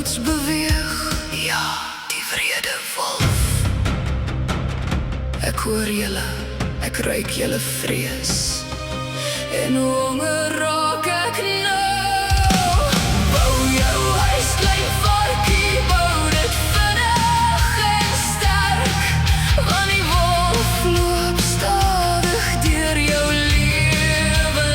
houts beweeg. Ja, die wrede wolf. Ek hoor julle, ek ruik julle vrees. En honger raak ek nou. Bou jou huis, klein varkie, bou dit vinnig en sterk. Want die wolf loop stadig deur jou lewenslyf.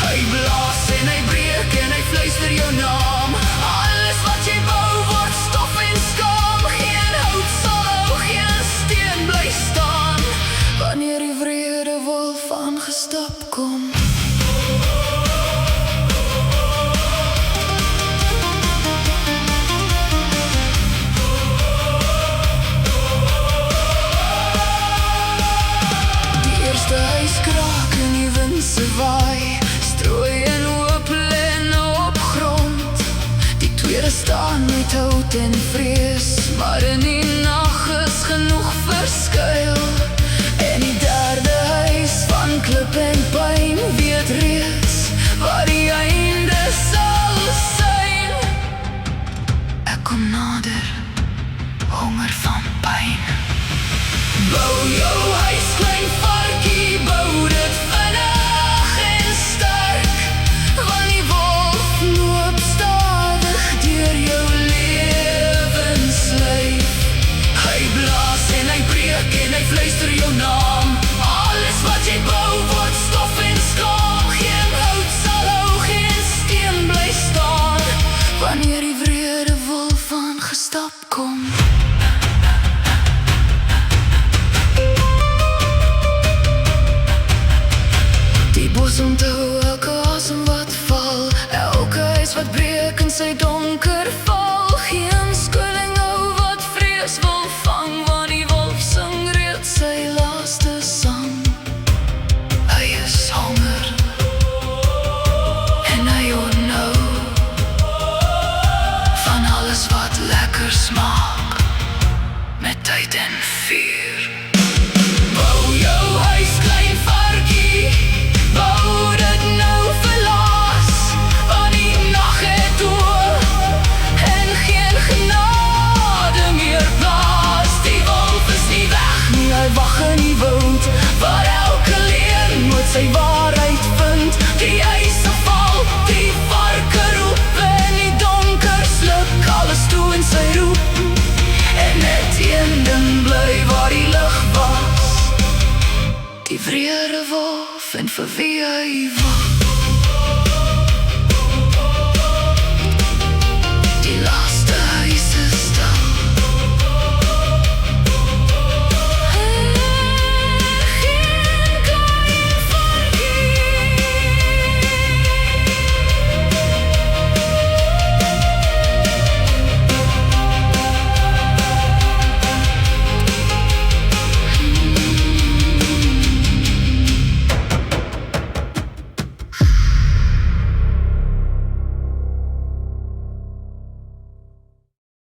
Hy blaas en hy breek en hy fluister jou naam. Alles wat jy bou word stof en skaam. Geen hout sal hou, geen steen bly staan wanneer die wrede wolf aangestap kom. Die eerste huis kraak en die wind se waai. Strooi en hoop lê op grond. Die tweede staan met hout en vrees. Maar in die nag is genoeg verskuil. En die derde huis van klip en pyn weet reeds waar die einde sal syn. Ek kom nader, honger van pyn. Bou jou huis, klein varkie, bou dit vinnig en sterk. Want die wolf loop stadig deur jou lewenslyf. Hy blaas en hy breek en hy fluister jou naam. Alles wat jy bou word stof en skaam. Geen hout sal hou, geen steen bly staan wanneer die wrede wolf aangestap kom. Die bos onthou elke asem wat val. Elke huis wat breek in sy donker val. Geen skuiling hou wat vrees wil vang. Want die wolf sing reeds sy laaste sang. Hy is honger en hy onthou van alles wat lekker smaak met tyd en vuur. Bou jou huis, klein varkie, bou dit nou verlaas. Want die nag het oor en geen genade meer plaas. Die wolf is nie weg nie, hy wag in die wind, waar elke leer moet sy waarheid vind. Die eise val, die varke roep en die donker sluk alles toe in sy roep. En net een ding bly waar die lig was, die wrede wolf en vir wie hy